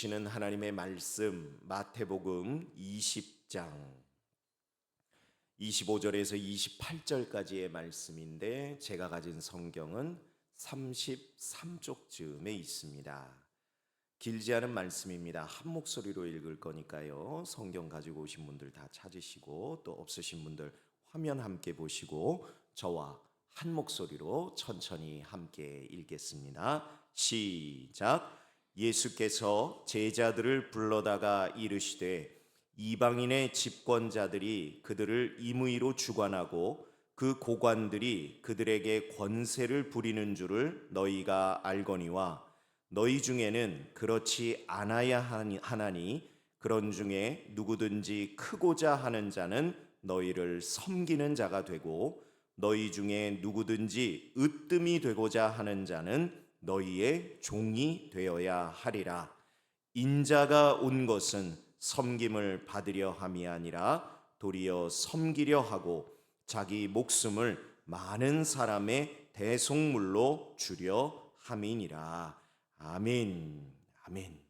주시는 하나님의 말씀 마태복음 20장 25절에서 28절까지의 말씀인데 제가 가진 성경은 33쪽쯤에 있습니다. 길지 않은 말씀입니다. 한 목소리로 읽을 거니까요. 성경 가지고 오신 분들 다 찾으시고 또 없으신 분들 화면 함께 보시고 저와 한 목소리로 천천히 함께 읽겠습니다. 시작. 예수께서 제자들을 불러다가 이르시되 이방인의 집권자들이 그들을 임의로 주관하고 그 고관들이 그들에게 권세를 부리는 줄을 너희가 알거니와 너희 중에는 그렇지 않아야 하나니 그런 중에 누구든지 크고자 하는 자는 너희를 섬기는 자가 되고 너희 중에 누구든지 으뜸이 되고자 하는 자는 너희의 종이 되어야 하리라. 인자가 온 것은 섬김을 받으려 함이 아니라 도리어 섬기려 하고 자기 목숨을 많은 사람의 대속물로 주려 함이니라. 아멘. 아멘.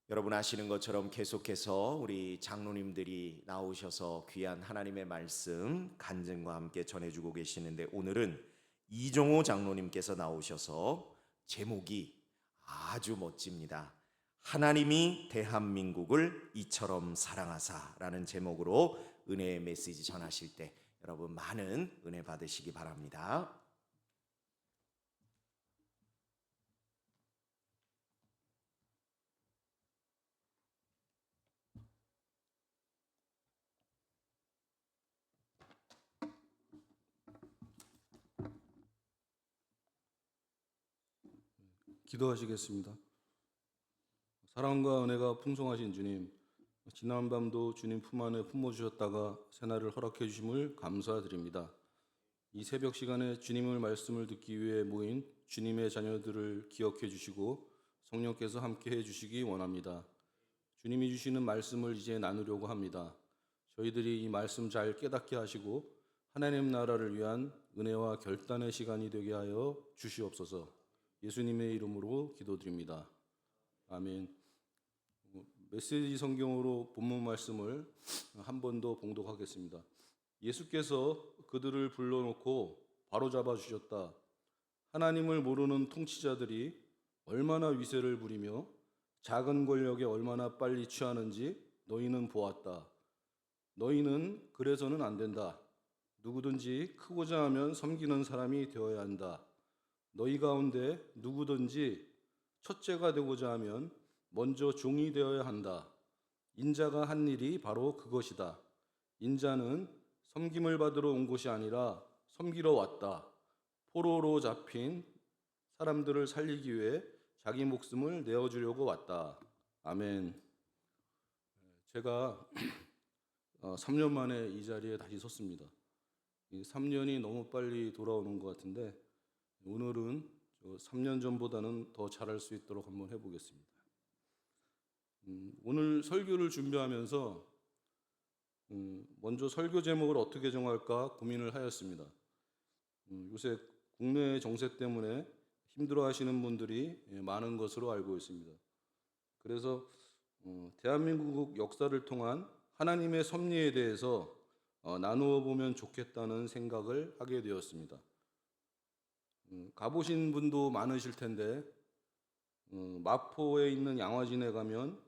여러분 아시는 것처럼 계속해서 우리 장로님들이 나오셔서 귀한 하나님의 말씀 간증과 함께 전해주고 계시는데 오늘은 이종호 장로님께서 나오셔서 제목이 아주 멋집니다. 하나님이 대한민국을 이처럼 사랑하사라는 제목으로 은혜의 메시지 전하실 때 여러분 많은 은혜 받으시기 바랍니다. 기도하시겠습니다. 사랑과 은혜가 풍성하신 주님, 지난 밤도 주님 품 안에 품어주셨다가 새날을 허락해 주심을 감사드립니다. 이 새벽 시간에 주님의 말씀을 듣기 위해 모인 주님의 자녀들을 기억해 주시고 성령께서 함께 해 주시기 원합니다. 주님이 주시는 말씀을 이제 나누려고 합니다. 저희들이 이 말씀 잘 깨닫게 하시고 하나님 나라를 위한 은혜와 결단의 시간이 되게 하여 주시옵소서. 예수님의 이름으로 기도드립니다. 아멘. 메시지 성경으로 본문 말씀을 한 번 더 봉독하겠습니다. 예수께서 그들을 불러놓고 바로잡아 주셨다. 하나님을 모르는 통치자들이 얼마나 위세를 부리며 작은 권력에 얼마나 빨리 취하는지 너희는 보았다. 너희는 그래서는 안 된다. 누구든지 크고자 하면 섬기는 사람이 되어야 한다. 너희 가운데 누구든지 첫째가 되고자 하면 먼저 종이 되어야 한다. 인자가 한 일이 바로 그것이다. 인자는 섬김을 받으러 온 것이 아니라 섬기러 왔다. 포로로 잡힌 사람들을 살리기 위해 자기 목숨을 내어주려고 왔다. 아멘. 제가 3년 만에 이 자리에 다시 섰습니다. 3년이 너무 빨리 돌아오는 것 같은데 오늘은 3년 전보다는 더 잘할 수 있도록 한번 해보겠습니다. 오늘 설교를 준비하면서 먼저 설교 제목을 어떻게 정할까 고민을 하였습니다. 요새 국내 정세 때문에 힘들어하시는 분들이 많은 것으로 알고 있습니다. 그래서 대한민국 역사를 통한 하나님의 섭리에 대해서 나누어 보면 좋겠다는 생각을 하게 되었습니다. 가보신 분도 많으실 텐데 마포에 있는 양화진에 가면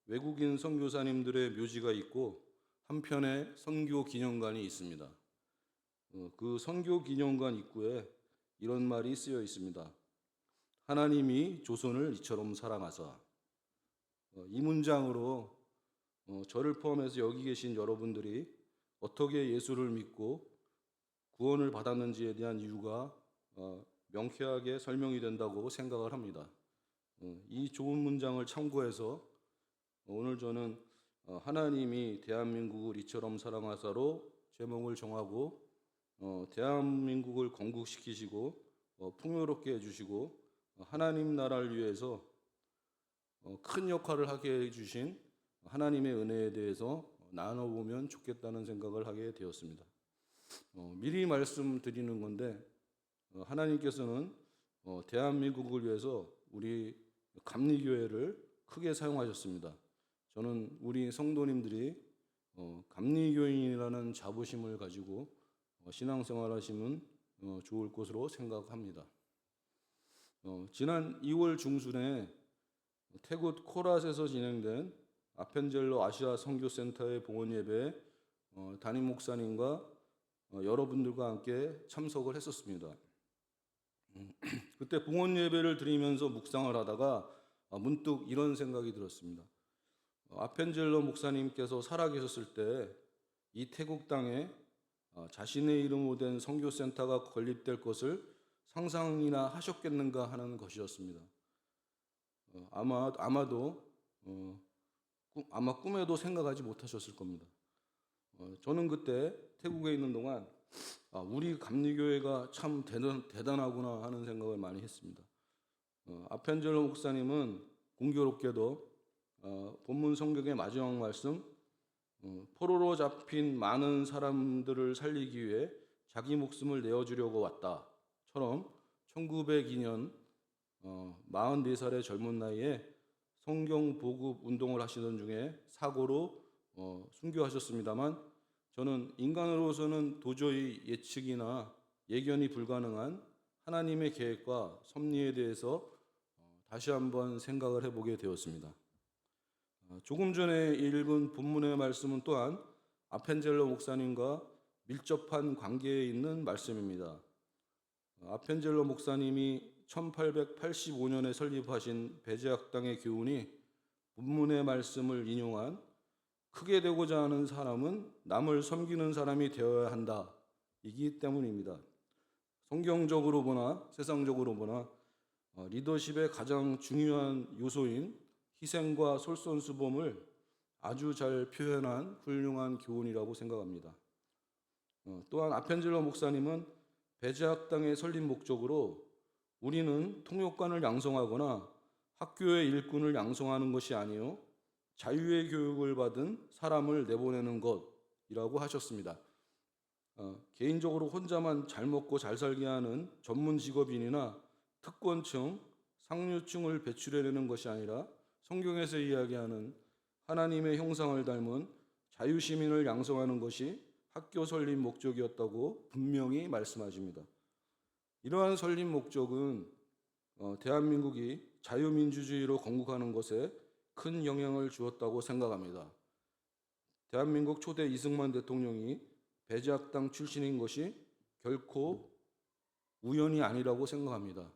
외국인 선교사님들의 묘지가 있고 한편에 선교 기념관이 있습니다. 그 선교 기념관 입구에 이런 말이 쓰여 있습니다. 하나님이 조선을 이처럼 사랑하사. 이 문장으로 저를 포함해서 여기 계신 여러분들이 어떻게 예수를 믿고 구원을 받았는지에 대한 이유가 명쾌하게 설명이 된다고 생각을 합니다. 이 좋은 문장을 참고해서 오늘 저는 하나님이 대한민국을 이처럼 사랑하사로 제목을 정하고 대한민국을 건국시키시고 풍요롭게 해주시고 하나님 나라를 위해서 큰 역할을 하게 해주신 하나님의 은혜에 대해서 나눠보면 좋겠다는 생각을 하게 되었습니다. 미리 말씀드리는 건데 하나님께서는 대한민국을 위해서 우리 감리교회를 크게 사용하셨습니다. 저는 우리 성도님들이 감리교인이라는 자부심을 가지고 신앙생활하시면 좋을 것으로 생각합니다. 지난 2월 중순에 태국 코랏에서 진행된 아펜젤러 아시아 선교센터의 봉헌 예배에 담임 목사님과 여러분들과 함께 참석을 했었습니다. 그때 봉헌 예배를 드리면서 묵상을 하다가 문득 이런 생각이 들었습니다. 아펜젤러 목사님께서 살아계셨을 때 이 태국 땅에 자신의 이름으로 된 선교센터가 건립될 것을 상상이나 하셨겠는가 하는 것이었습니다. 아마도 아마 꿈에도 생각하지 못하셨을 겁니다. 저는 그때 태국에 있는 동안 우리 감리교회가 참 대단하구나 하는 생각을 많이 했습니다. 아펜젤러 목사님은 공교롭게도 본문 성경의 마지막 말씀 포로로 잡힌 많은 사람들을 살리기 위해 자기 목숨을 내어주려고 왔다처럼 1902년 44살의 젊은 나이에 성경 보급 운동을 하시던 중에 사고로 순교하셨습니다만 저는 인간으로서는 도저히 예측이나 예견이 불가능한 하나님의 계획과 섭리에 대해서 다시 한번 생각을 해보게 되었습니다. 조금 전에 읽은 본문의 말씀은 또한 아펜젤러 목사님과 밀접한 관계에 있는 말씀입니다. 아펜젤러 목사님이 1885년에 설립하신 배제학당의 교훈이 본문의 말씀을 인용한 크게 되고자 하는 사람은 남을 섬기는 사람이 되어야 한다 이기 때문입니다. 성경적으로 보나 세상적으로 보나 리더십의 가장 중요한 요소인 희생과 솔선수범을 아주 잘 표현한 훌륭한 교훈이라고 생각합니다. 또한 아펜젤러 목사님은 배제학당의 설립 목적으로 우리는 통역관을 양성하거나 학교의 일꾼을 양성하는 것이 아니요 자유의 교육을 받은 사람을 내보내는 것이라고 하셨습니다. 개인적으로 혼자만 잘 먹고 잘 살게 하는 전문 직업인이나 특권층, 상류층을 배출해내는 것이 아니라 성경에서 이야기하는 하나님의 형상을 닮은 자유시민을 양성하는 것이 학교 설립 목적이었다고 분명히 말씀하십니다. 이러한 설립 목적은 대한민국이 자유민주주의로 건국하는 것에 큰 영향을 주었다고 생각합니다. 대한민국 초대 이승만 대통령이 배제학당 출신인 것이 결코 우연이 아니라고 생각합니다.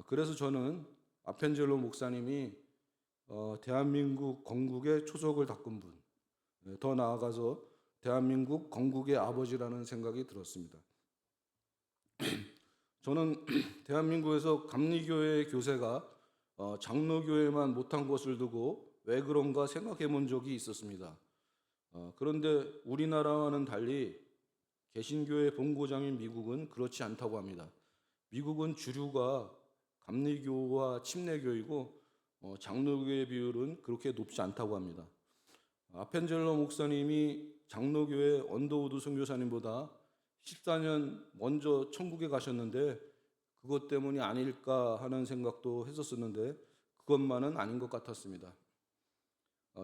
그래서 저는 아펜젤러 목사님이 대한민국 건국의 초석을 닦은 분, 더 나아가서 대한민국 건국의 아버지라는 생각이 들었습니다. 저는 대한민국에서 감리교회의 교세가 장로교회만 못한 것을 두고 왜 그런가 생각해 본 적이 있었습니다. 그런데 우리나라와는 달리 개신교의 본고장인 미국은 그렇지 않다고 합니다. 미국은 주류가 감리교와 침례교이고 장로교의 비율은 그렇게 높지 않다고 합니다. 아펜젤러 목사님이 장로교회 언더우드 선교사님보다 14년 먼저 천국에 가셨는데 그것 때문이 아닐까 하는 생각도 했었었는데 그것만은 아닌 것 같았습니다.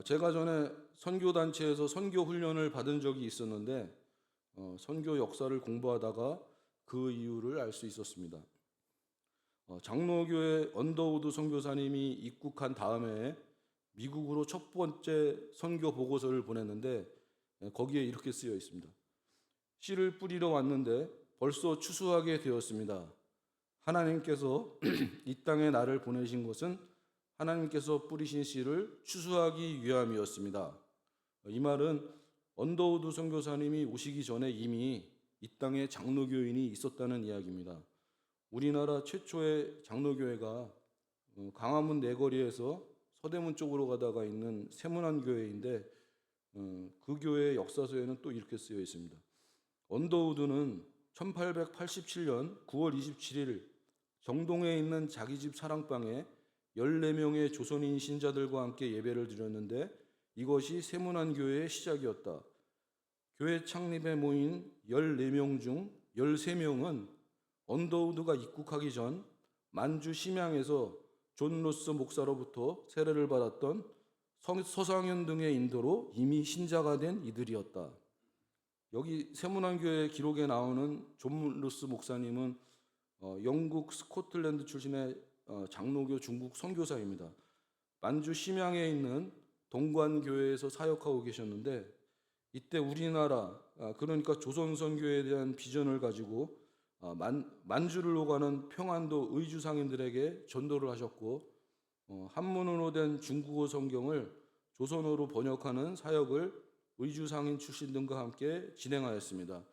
제가 전에 선교단체에서 선교훈련을 받은 적이 있었는데 선교 역사를 공부하다가 그 이유를 알 수 있었습니다. 장로교회 언더우드 선교사님이 입국한 다음에 미국으로 첫 번째 선교 보고서를 보냈는데 거기에 이렇게 쓰여 있습니다. 씨를 뿌리러 왔는데 벌써 추수하게 되었습니다. 하나님께서 이 땅에 나를 보내신 것은 하나님께서 뿌리신 씨를 추수하기 위함이었습니다. 이 말은 언더우드 선교사님이 오시기 전에 이미 이 땅에 장로교인이 있었다는 이야기입니다. 우리나라 최초의 장로교회가 광화문 내거리에서 서대문 쪽으로 가다가 있는 세문안교회인데 그 교회의 역사서에는 또 이렇게 쓰여 있습니다. 언더우드는 1887년 9월 27일 정동에 있는 자기 집 사랑방에 14명의 조선인 신자들과 함께 예배를 드렸는데 이것이 세문안교회의 시작이었다. 교회 창립에 모인 14명 중 13명은 언더우드가 입국하기 전 만주 심양에서 존 로스 목사로부터 세례를 받았던 서상현 등의 인도로 이미 신자가 된 이들이었다. 여기 세문안교회 기록에 나오는 존 로스 목사님은 영국 스코틀랜드 출신의 장로교 중국 선교사입니다. 만주 심양에 있는 동관교회에서 사역하고 계셨는데 이때 우리나라 그러니까 조선 선교에 대한 비전을 가지고 만주를 오가는 평안도 의주 상인들에게 전도를 하셨고 한문으로 된 중국어 성경을 조선어로 번역하는 사역을 의주 상인 출신 등과 함께 진행하였습니다.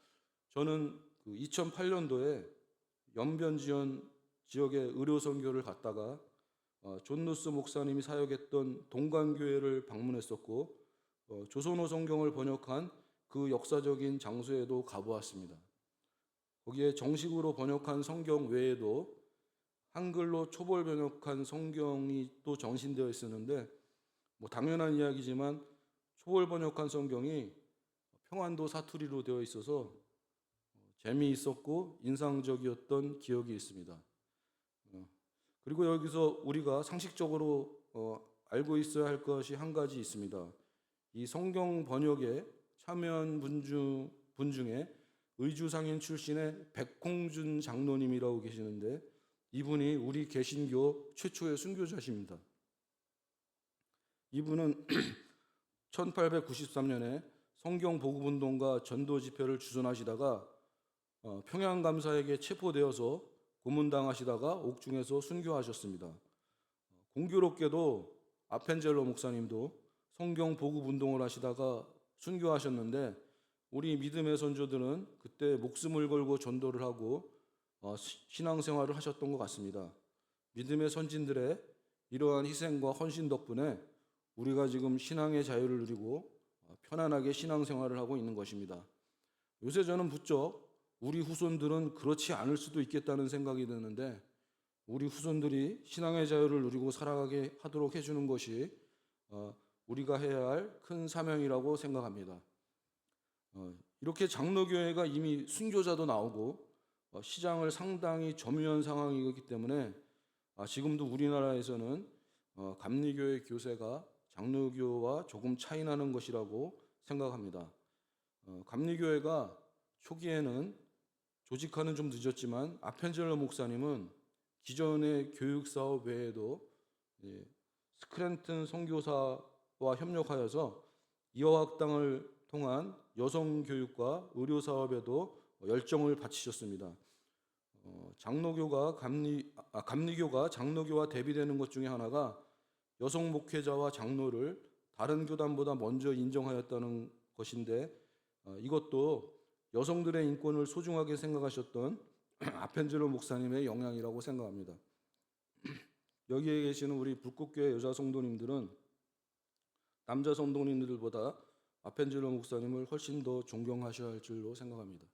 저는 2008년도에 연변 지역의 의료 선교를 갔다가 존 로스 목사님이 사역했던 동관교회를 방문했었고 조선어 성경을 번역한 그 역사적인 장소에도 가보았습니다. 거기에 정식으로 번역한 성경 외에도 한글로 초벌 번역한 성경이 또 정신되어 있었는데 당연한 이야기지만 초벌 번역한 성경이 평안도 사투리로 되어 있어서 재미있었고 인상적이었던 기억이 있습니다. 그리고 여기서 우리가 상식적으로 알고 있어야 할 것이 한 가지 있습니다. 이 성경 번역에 참여한 분 중에 의주상인 출신의 백홍준 장로님이라고 계시는데 이분이 우리 개신교 최초의 순교자십니다. 이분은 1893년에 성경 보급운동과 전도 집회를 주선하시다가 평양감사에게 체포되어서 고문당하시다가 옥중에서 순교하셨습니다. 공교롭게도 아펜젤로 목사님도 성경 보급운동을 하시다가 순교하셨는데 우리 믿음의 선조들은 그때 목숨을 걸고 전도를 하고 신앙생활을 하셨던 것 같습니다. 믿음의 선진들의 이러한 희생과 헌신 덕분에 우리가 지금 신앙의 자유를 누리고 편안하게 신앙생활을 하고 있는 것입니다. 요새 저는 부쩍 우리 후손들은 그렇지 않을 수도 있겠다는 생각이 드는데 우리 후손들이 신앙의 자유를 누리고 살아가게 하도록 해주는 것이 우리가 해야 할 큰 사명이라고 생각합니다. 이렇게 장로교회가 이미 순교자도 나오고 시장을 상당히 점유한 상황이기 때문에 지금도 우리나라에서는 감리교회 교세가 장로교와 조금 차이 나는 것이라고 생각합니다. 감리교회가 초기에는 조직화는 좀 늦었지만 아펜젤러 목사님은 기존의 교육 사업 외에도 스크랜튼 선교사와 협력하여서 이어학당을 통한 여성 교육과 의료 사업에도 열정을 바치셨습니다. 감리교가 장로교와 대비되는 것 중에 하나가 여성 목회자와 장로를 다른 교단보다 먼저 인정하였다는 것인데 이것도 여성들의 인권을 소중하게 생각하셨던 아펜젤로 목사님의 영향이라고 생각합니다. 여기에 계시는 우리 불꽃교회 여자 성도님들은 남자 성도님들보다 아펜젤로 목사님을 훨씬 더 존경하셔야 할 줄로 생각합니다.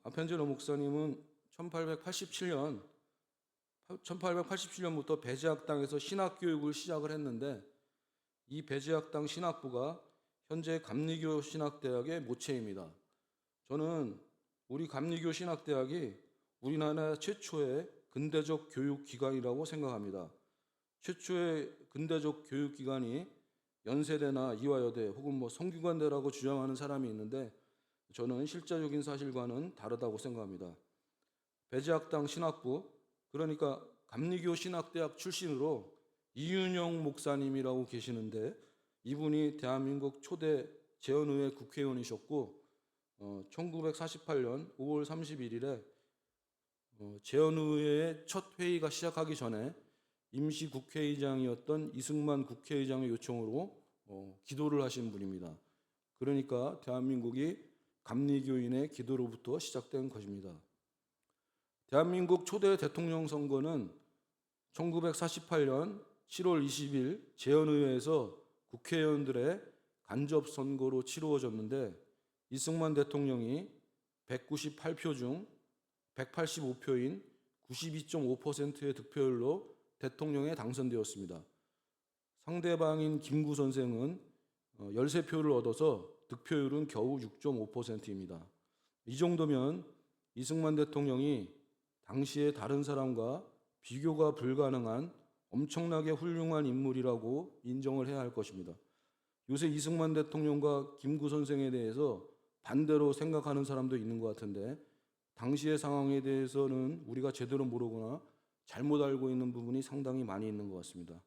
아펜젤로 목사님은 1887년부터 배제학당에서 신학교육을 시작을 했는데 이 배제학당 신학부가 현재 감리교 신학대학의 모체입니다. 저는 우리 감리교 신학대학이 우리나라 최초의 근대적 교육기관이라고 생각합니다. 최초의 근대적 교육기관이 연세대나 이화여대 혹은 성균관대라고 주장하는 사람이 있는데 저는 실제적인 사실과는 다르다고 생각합니다. 배제학당 신학부, 그러니까 감리교 신학대학 출신으로 이윤영 목사님이라고 계시는데 이분이 대한민국 초대 재헌의회 국회의원이셨고 1948년 5월 31일에 재헌의회의 첫 회의가 시작하기 전에 임시 국회의장이었던 이승만 국회의장의 요청으로 기도를 하신 분입니다. 그러니까 대한민국이 감리교인의 기도로부터 시작된 것입니다. 대한민국 초대 대통령 선거는 1948년 7월 20일 재헌의회에서 국회의원들의 간접 선거로 치루어졌는데 이승만 대통령이 198표 중 185표인 92.5%의 득표율로 대통령에 당선되었습니다. 상대방인 김구 선생은 13표를 얻어서 득표율은 겨우 6.5%입니다. 이 정도면 이승만 대통령이 당시에 다른 사람과 비교가 불가능한 엄청나게 훌륭한 인물이라고 인정을 해야 할 것입니다. 요새 이승만 대통령과 김구 선생에 대해서 반대로 생각하는 사람도 있는 것 같은데 당시의 상황에 대해서는 우리가 제대로 모르거나 잘못 알고 있는 부분이 상당히 많이 있는 것 같습니다.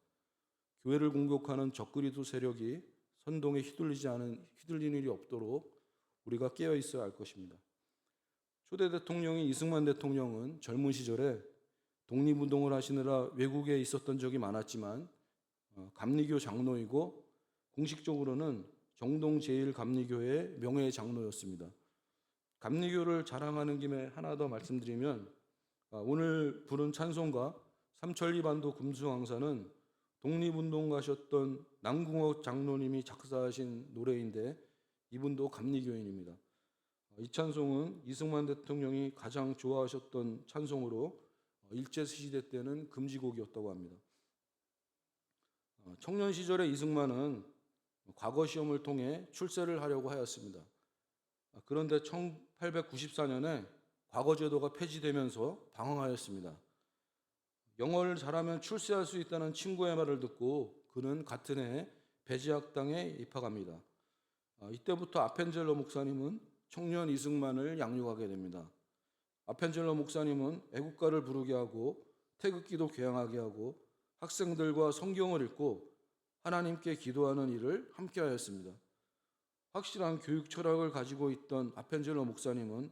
교회를 공격하는 적그리도 세력이 선동에 휘둘리는 일이 없도록 우리가 깨어 있어야 할 것입니다. 초대 대통령인 이승만 대통령은 젊은 시절에 독립운동을 하시느라 외국에 있었던 적이 많았지만 감리교 장로이고 공식적으로는 정동 제1감리교회의 명예 장로였습니다. 감리교를 자랑하는 김에 하나 더 말씀드리면 오늘 부른 찬송가 삼천리반도 금수강사는 독립운동 가셨던 남궁옥 장로님이 작사하신 노래인데 이분도 감리교인입니다. 이 찬송은 이승만 대통령이 가장 좋아하셨던 찬송으로 일제시대 때는 금지곡이었다고 합니다. 청년 시절의 이승만은 과거 시험을 통해 출세를 하려고 하였습니다. 그런데 1894년에 과거제도가 폐지되면서 방황하였습니다. 영어를 잘하면 출세할 수 있다는 친구의 말을 듣고 그는 같은 해 배지학당에 입학합니다. 이때부터 아펜젤러 목사님은 청년 이승만을 양육하게 됩니다. 아펜젤러 목사님은 애국가를 부르게 하고 태극기도 개항하게 하고 학생들과 성경을 읽고 하나님께 기도하는 일을 함께 하였습니다. 확실한 교육 철학을 가지고 있던 아펜젤러 목사님은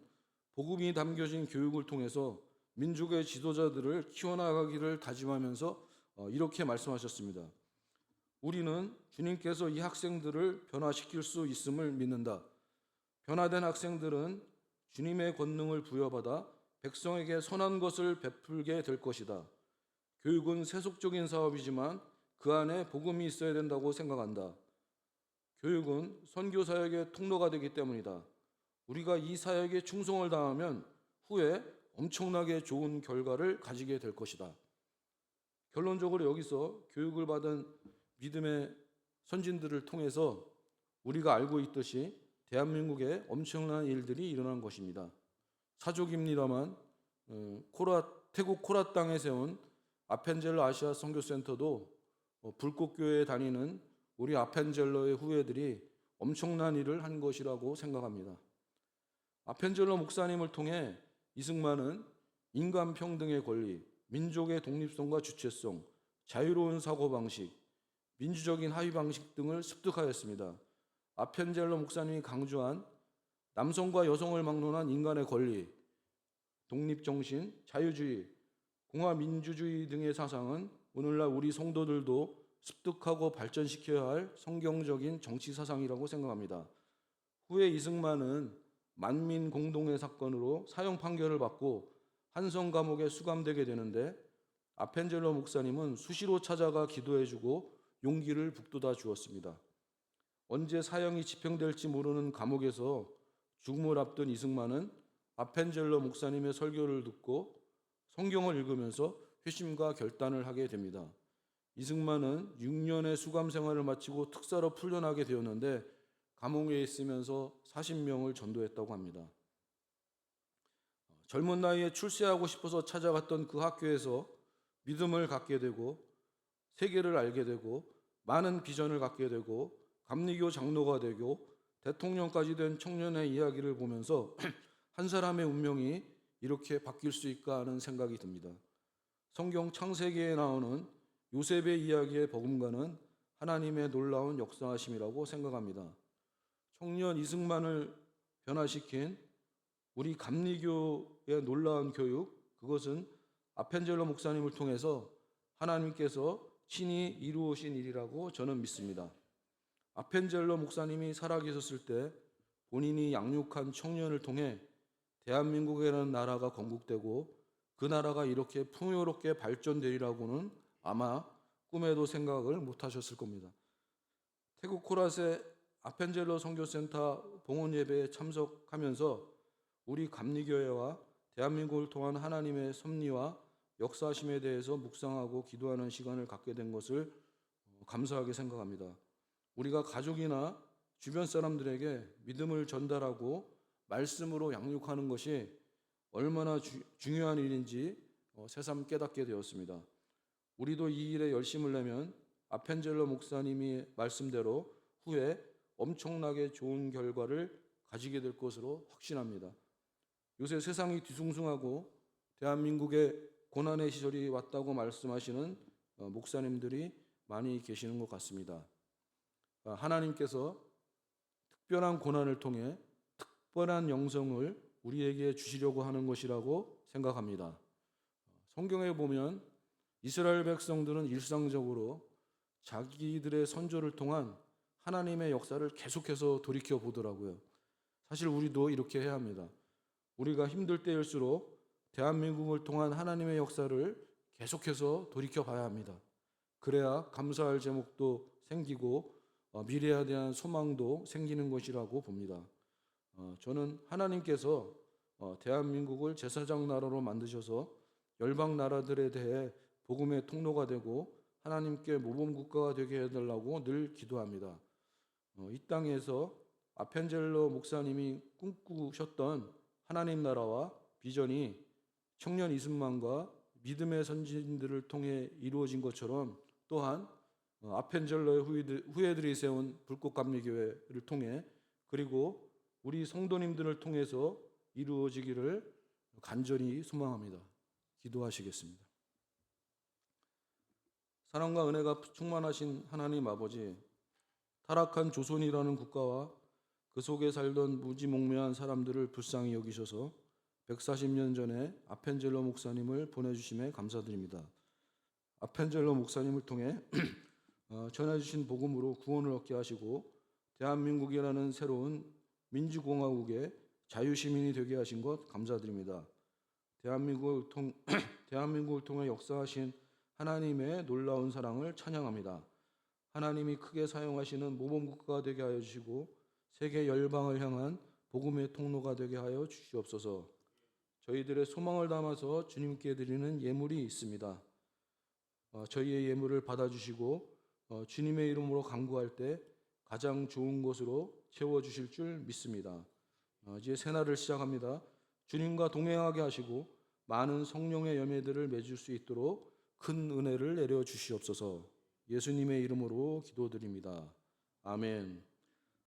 복음이 담겨진 교육을 통해서 민족의 지도자들을 키워나가기를 다짐하면서 이렇게 말씀하셨습니다. 우리는 주님께서 이 학생들을 변화시킬 수 있음을 믿는다. 변화된 학생들은 주님의 권능을 부여받아 백성에게 선한 것을 베풀게 될 것이다. 교육은 세속적인 사업이지만 그 안에 복음이 있어야 된다고 생각한다. 교육은 선교 사역의 통로가 되기 때문이다. 우리가 이 사역에 충성을 다하면 후에 엄청나게 좋은 결과를 가지게 될 것이다. 결론적으로 여기서 교육을 받은 믿음의 선진들을 통해서 우리가 알고 있듯이 대한민국에 엄청난 일들이 일어난 것입니다. 사족입니다만 태국 코라 땅에 세운 아펜젤러 아시아 선교센터도 불꽃교회에 다니는 우리 아펜젤러의 후예들이 엄청난 일을 한 것이라고 생각합니다. 아펜젤러 목사님을 통해 이승만은 인간 평등의 권리, 민족의 독립성과 주체성, 자유로운 사고방식, 민주적인 합의방식 등을 습득하였습니다. 아펜젤러 목사님이 강조한 남성과 여성을 막론한 인간의 권리, 독립정신, 자유주의, 공화민주주의 등의 사상은 오늘날 우리 성도들도 습득하고 발전시켜야 할 성경적인 정치 사상이라고 생각합니다. 후에 이승만은 만민 공동의 사건으로 사형 판결을 받고 한성 감옥에 수감되게 되는데 아펜젤러 목사님은 수시로 찾아가 기도해주고 용기를 북돋아 주었습니다. 언제 사형이 집행될지 모르는 감옥에서 죽음을 앞둔 이승만은 아펜젤러 목사님의 설교를 듣고 성경을 읽으면서 회심과 결단을 하게 됩니다. 이승만은 6년의 수감 생활을 마치고 특사로 풀려나게 되었는데 감옥에 있으면서 40명을 전도했다고 합니다. 젊은 나이에 출세하고 싶어서 찾아갔던 그 학교에서 믿음을 갖게 되고 세계를 알게 되고 많은 비전을 갖게 되고 감리교 장로가 되고 대통령까지 된 청년의 이야기를 보면서 한 사람의 운명이 이렇게 바뀔 수 있을까 하는 생각이 듭니다. 성경 창세기에 나오는 요셉의 이야기의 버금가는 하나님의 놀라운 역사하심이라고 생각합니다. 청년 이승만을 변화시킨 우리 감리교의 놀라운 교육, 그것은 아펜젤러 목사님을 통해서 하나님께서 친히 이루어진 일이라고 저는 믿습니다. 아펜젤러 목사님이 살아계셨을 때 본인이 양육한 청년을 통해 대한민국이라는 나라가 건국되고 그 나라가 이렇게 풍요롭게 발전되리라고는 아마 꿈에도 생각을 못하셨을 겁니다. 태국 코랏의 아펜젤러 선교센터 봉헌 예배에 참석하면서 우리 감리교회와 대한민국을 통한 하나님의 섭리와 역사하심에 대해서 묵상하고 기도하는 시간을 갖게 된 것을 감사하게 생각합니다. 우리가 가족이나 주변 사람들에게 믿음을 전달하고 말씀으로 양육하는 것이 얼마나 중요한 일인지 새삼 깨닫게 되었습니다. 우리도 이 일에 열심을 내면 아펜젤러 목사님이 말씀대로 후에 엄청나게 좋은 결과를 가지게 될 것으로 확신합니다. 요새 세상이 뒤숭숭하고 대한민국에 고난의 시절이 왔다고 말씀하시는 목사님들이 많이 계시는 것 같습니다. 하나님께서 특별한 고난을 통해 특별한 영성을 우리에게 주시려고 하는 것이라고 생각합니다. 성경에 보면 이스라엘 백성들은 일상적으로 자기들의 선조를 통한 하나님의 역사를 계속해서 돌이켜 보더라고요. 사실 우리도 이렇게 해야 합니다. 우리가 힘들 때일수록 대한민국을 통한 하나님의 역사를 계속해서 돌이켜 봐야 합니다. 그래야 감사할 제목도 생기고 미래에 대한 소망도 생기는 것이라고 봅니다. 저는 하나님께서 대한민국을 제사장 나라로 만드셔서 열방 나라들에 대해 복음의 통로가 되고 하나님께 모범 국가가 되게 해달라고 늘 기도합니다. 이 땅에서 아펜젤러 목사님이 꿈꾸셨던 하나님 나라와 비전이 청년 이승만과 믿음의 선진들을 통해 이루어진 것처럼 또한 아펜젤러의 후예들이 세운 불꽃감리교회를 통해 그리고 우리 성도님들을 통해서 이루어지기를 간절히 소망합니다. 기도하시겠습니다. 사랑과 은혜가 충만하신 하나님 아버지, 타락한 조선이라는 국가와 그 속에 살던 무지몽매한 사람들을 불쌍히 여기셔서 140년 전에 아펜젤러 목사님을 보내주심에 감사드립니다. 아펜젤러 목사님을 통해 전해주신 복음으로 구원을 얻게 하시고 대한민국이라는 새로운 민주공화국의 자유시민이 되게 하신 것 감사드립니다. 대한민국을 통해 역사하신 하나님의 놀라운 사랑을 찬양합니다. 하나님이 크게 사용하시는 모범국가가 되게 하여 주시고 세계 열방을 향한 복음의 통로가 되게 하여 주시옵소서. 저희들의 소망을 담아서 주님께 드리는 예물이 있습니다. 저희의 예물을 받아주시고 주님의 이름으로 간구할 때 가장 좋은 것으로 채워주실 줄 믿습니다. 이제 새날을 시작합니다. 주님과 동행하게 하시고 많은 성령의 열매들을 맺을 수 있도록 큰 은혜를 내려 주시옵소서. 예수님의 이름으로 기도드립니다. 아멘.